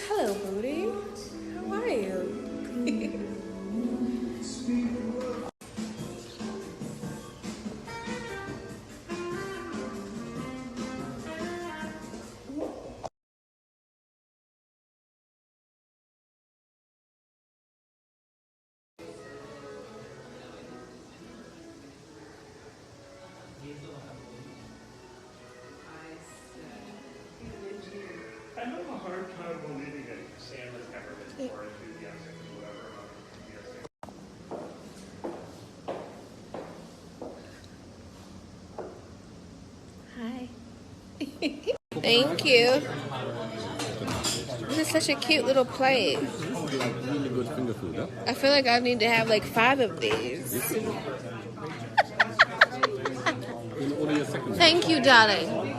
Hello, Booty. How are you? I have a hard time believing that Sam has ever been more enthusiastic or whatever about Hi. Thank you. This is such a cute little plate. Really good finger food, huh? I feel like I need to have like 5 of these. You can order your second. Thank you, darling.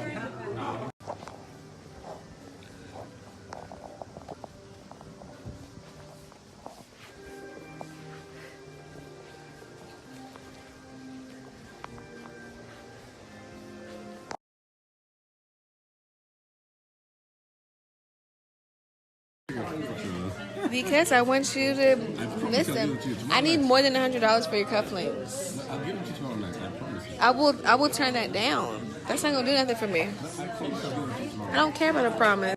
Because I want you to listen. I need more than $100 for your cufflinks. I'll give it to you tomorrow night, I promise you. I will turn that down. That's not gonna do nothing for me. I promise I'll give it to you tomorrow. I don't care about a promise.